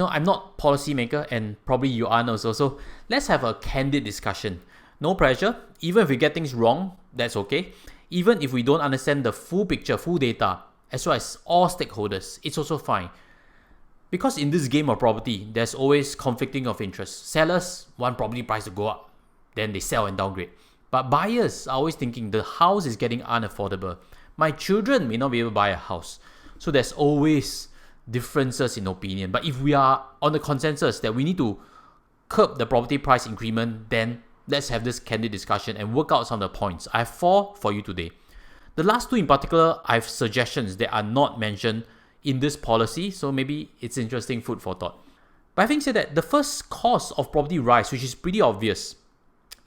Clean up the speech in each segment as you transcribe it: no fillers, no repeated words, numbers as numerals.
I'm not policymaker and probably you aren't also. So let's have a candid discussion. No pressure. Even if we get things wrong, that's okay. Even if we don't understand the full picture, full data, as well as all stakeholders, it's also fine. Because in this game of property, there's always conflicting of interest. Sellers want property price to go up, then they sell and downgrade. But buyers are always thinking the house is getting unaffordable. My children may not be able to buy a house. So there's always differences in opinion. But if we are on the consensus that we need to curb the property price increment, then let's have this candid discussion and work out some of the points. I have 4 for you today. The last 2 in particular, I have suggestions that are not mentioned in this policy, so maybe it's interesting food for thought. But having said that, the first cause of property rise, which is pretty obvious,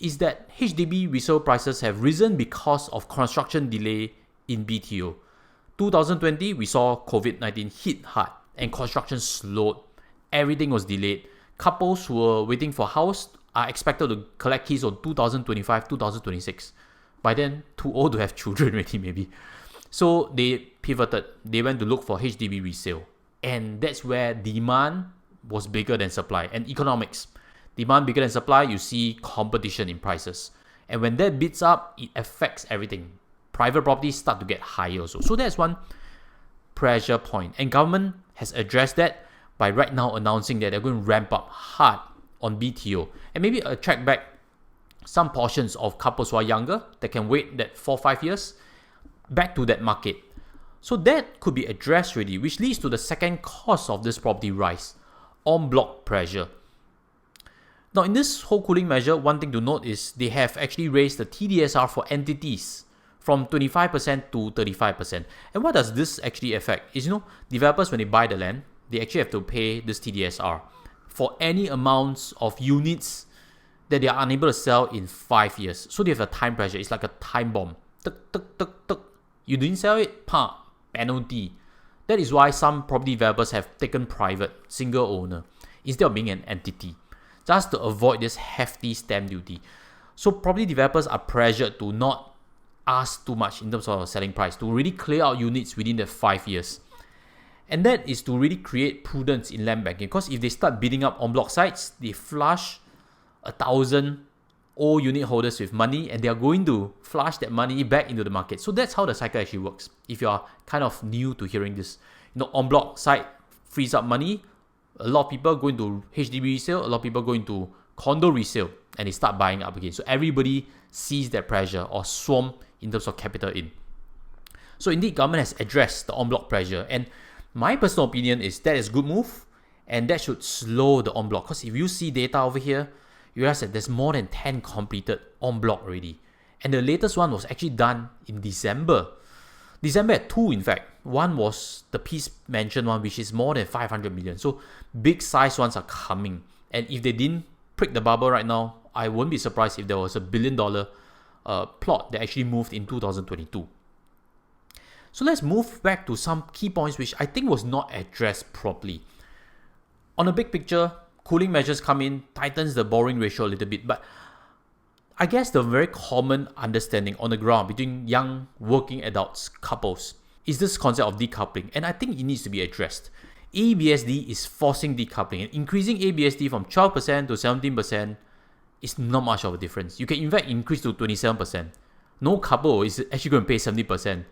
is that HDB resale prices have risen because of construction delay in BTO. 2020, we saw COVID-19 hit hard and construction slowed. Everything was delayed. Couples who were waiting for a house are expected to collect keys on 2025, 2026. By then, too old to have children already maybe. So they pivoted. They went to look for HDB resale. And that's where demand was bigger than supply. And economics. Demand bigger than supply, you see competition in prices. And when that bids up, it affects everything. Private properties start to get higher also. So that's one pressure point. And government has addressed that by right now announcing that they're going to ramp up hard on BTO. And maybe attract back some portions of couples who are younger that can wait that 4-5 years back to that market. So that could be addressed already, which leads to the second cause of this property rise, Enbloc pressure. Now in this whole cooling measure, one thing to note is they have actually raised the TDSR for entities from 25% to 35%. And what does this actually affect? Is, developers when they buy the land, they actually have to pay this TDSR for any amounts of units that they are unable to sell in 5 years. So they have a time pressure. It's like a time bomb. Tuk, tuk, tuk, tuk. You didn't sell it, penalty. That is why some property developers have taken private, single owner, instead of being an entity, just to avoid this hefty stamp duty. So property developers are pressured to not ask too much in terms of selling price, to really clear out units within the 5 years. And that is to really create prudence in land banking, because if they start bidding up en bloc sites, they flush 1,000 old unit holders with money, and they are going to flush that money back into the market. So that's how the cycle actually works. If you are kind of new to hearing this, en bloc site frees up money, a lot of people go into HDB resale, a lot of people go into condo resale, and they start buying up again. So everybody sees that pressure or swarm in terms of capital in. So indeed, government has addressed the en bloc pressure, and my personal opinion is that is a good move, and that should slow the en bloc. Because if you see data over here, you realize that there's more than 10 completed en bloc already. And the latest one was actually done in December. December had 2, in fact. One was the piece mentioned one, which is more than 500 million. So big size ones are coming. And if they didn't prick the bubble right now, I wouldn't be surprised if there was $1 billion plot that actually moved in 2022. So let's move back to some key points which I think was not addressed properly. On the big picture, cooling measures come in, tightens the borrowing ratio a little bit, but I guess the very common understanding on the ground between young working adults, couples, is this concept of decoupling, and I think it needs to be addressed. ABSD is forcing decoupling, and increasing ABSD from 12% to 17% is not much of a difference. You can in fact increase to 27%. No couple is actually going to pay 70%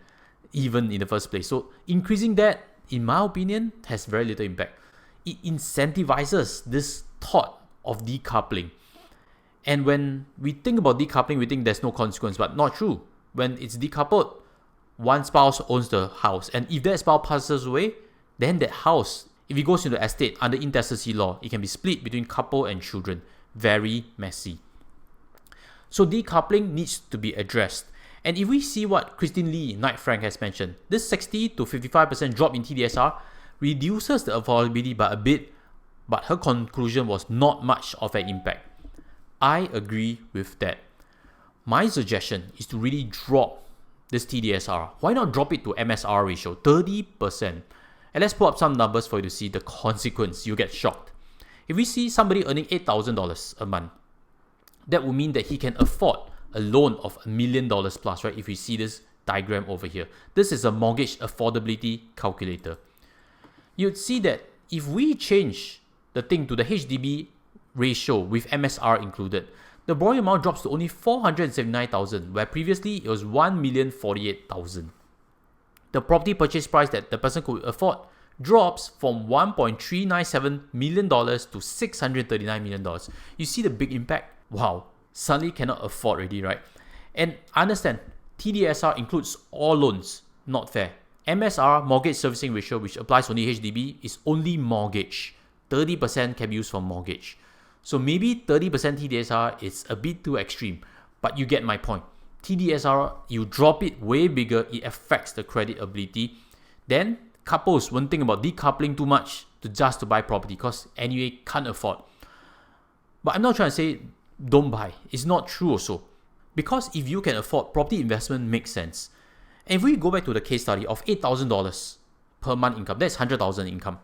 even in the first place. So increasing that, in my opinion, has very little impact. It incentivizes this thought of decoupling. And when we think about decoupling, we think there's no consequence, but not true. When it's decoupled, one spouse owns the house, and if that spouse passes away, then that house, if it goes into estate under intestacy law, it can be split between couple and children. Very messy. So decoupling needs to be addressed. And if we see what Christine Lee, Knight Frank, has mentioned, this 60 to 55% drop in TDSR reduces the affordability by a bit, but her conclusion was not much of an impact. I agree with that. My suggestion is to really drop this TDSR. Why not drop it to MSR ratio, 30%? And let's pull up some numbers for you to see the consequence. You get shocked. If we see somebody earning $8,000 a month, that would mean that he can afford a loan of $1 million plus, right? If we see this diagram over here. This is a mortgage affordability calculator. You'd see that if we change the thing to the HDB ratio with MSR included, the borrowing amount drops to only 479,000, where previously it was 1,048,000. The property purchase price that the person could afford drops from $1.397 million to $639 million. You see the big impact? Wow, suddenly cannot afford already, right? And I understand, TDSR includes all loans, not fair. MSR, mortgage servicing ratio, which applies only HDB, is only mortgage. 30% can be used for mortgage. So maybe 30% TDSR is a bit too extreme, but you get my point. TDSR, you drop it way bigger, it affects the credit ability. Then couples won't think about decoupling too much to buy property because anyway can't afford. But I'm not trying to say don't buy. It's not true also. Because if you can afford, property investment makes sense. And if we go back to the case study of $8,000 per month income, that's $100,000 income.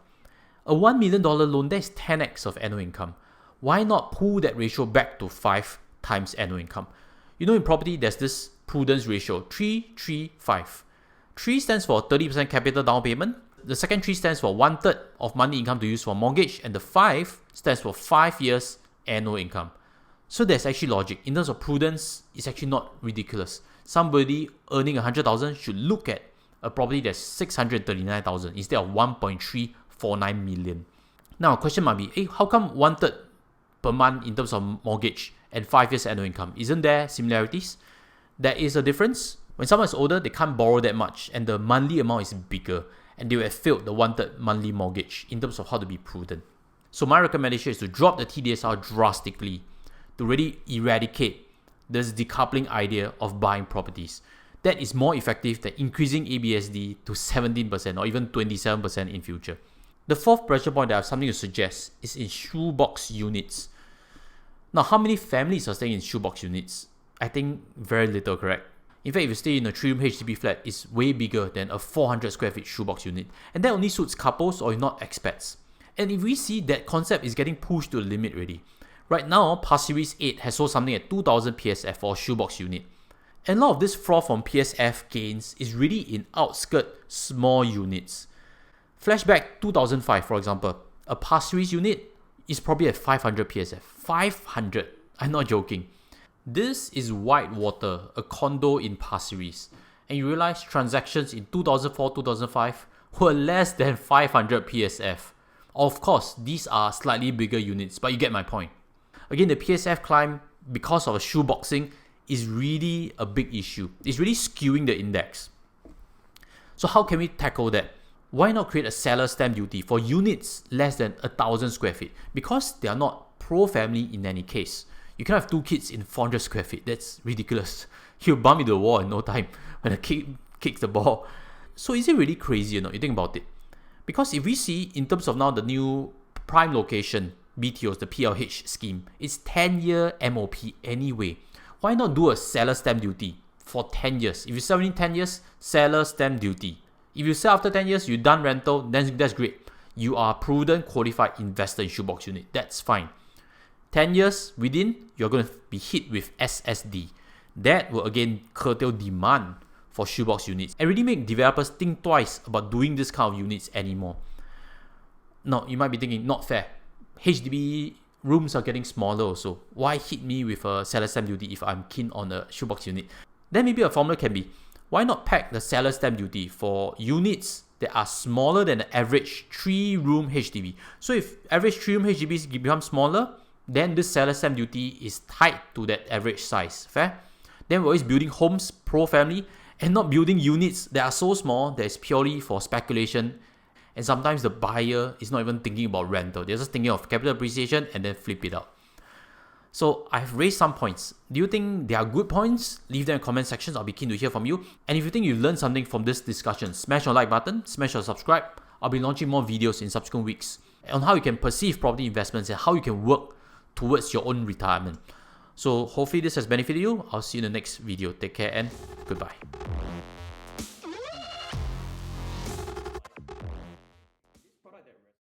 A $1 million loan, that's 10x of annual income. Why not pull that ratio back to 5 times annual income? You know, in property, there's this prudence ratio, 3-3-5. 3 stands for 30% capital down payment. The second 3 stands for 1/3 of monthly income to use for mortgage. And the 5 stands for 5 years annual income. So there's actually logic. In terms of prudence, it's actually not ridiculous. Somebody earning 100,000 should look at a property that's 639,000 instead of 1.349 million. Now, a question might be, how come 1/3 per month in terms of mortgage and 5 years annual income? Isn't there similarities? There is a difference. When someone is older, they can't borrow that much and the monthly amount is bigger and they will have failed the 1/3 monthly mortgage in terms of how to be prudent. So my recommendation is to drop the TDSR drastically to really eradicate this decoupling idea of buying properties. That is more effective than increasing ABSD to 17% or even 27% in future. The fourth pressure point that I have something to suggest is in Shoebox units. Now, how many families are staying in Shoebox units? I think very little, correct? In fact, if you stay in a 3-room HDB flat, it's way bigger than a 400 square feet Shoebox unit. And that only suits couples or if not expats. And if we see that concept is getting pushed to the limit already. Right now, Pasir Ris 8 has sold something at 2,000 PSF for a Shoebox unit. And a lot of this froth from PSF gains is really in outskirt small units. Flashback 2005, for example, a Pasir Ris unit is probably at 500 PSF. 500! I'm not joking. This is Whitewater, a condo in Pasir Ris. And you realize transactions in 2004-2005 were less than 500 PSF. Of course, these are slightly bigger units, but you get my point. Again, the PSF climb, because of a shoeboxing, is really a big issue. It's really skewing the index. So how can we tackle that? Why not create a seller stamp duty for units less than 1,000 square feet? Because they are not pro-family in any case. You can have 2 kids in 400 square feet. That's ridiculous. You'll bump into the wall in no time when a kid kicks the ball. So is it really crazy or not? You think about it. Because if we see in terms of now the new prime location, BTOs, the PLH scheme, it's 10-year MOP anyway. Why not do a seller stamp duty for 10 years? If you sell in 10 years, seller stamp duty. If you sell after 10 years, you're done rental, then that's great. You are a prudent, qualified investor in Shoebox unit. That's fine. 10 years within, you're going to be hit with SSD. That will again curtail demand for Shoebox units and really make developers think twice about doing this kind of units anymore. Now, you might be thinking, not fair. HDB rooms are getting smaller also. Why hit me with a seller stamp duty if I'm keen on a Shoebox unit? Then maybe a formula can be, why not pack the seller stamp duty for units that are smaller than the average 3-room HDB? So if average 3-room HDBs become smaller, then this seller stamp duty is tied to that average size. Fair? Then we're always building homes pro-family and not building units that are so small that is purely for speculation. And sometimes the buyer is not even thinking about rental. They're just thinking of capital appreciation and then flip it out. So I've raised some points. Do you think they are good points? Leave them in the comment sections. I'll be keen to hear from you. And if you think you've learned something from this discussion, smash the like button, smash the subscribe. I'll be launching more videos in subsequent weeks on how you can perceive property investments and how you can work towards your own retirement. So hopefully this has benefited you. I'll see you in the next video. Take care and goodbye.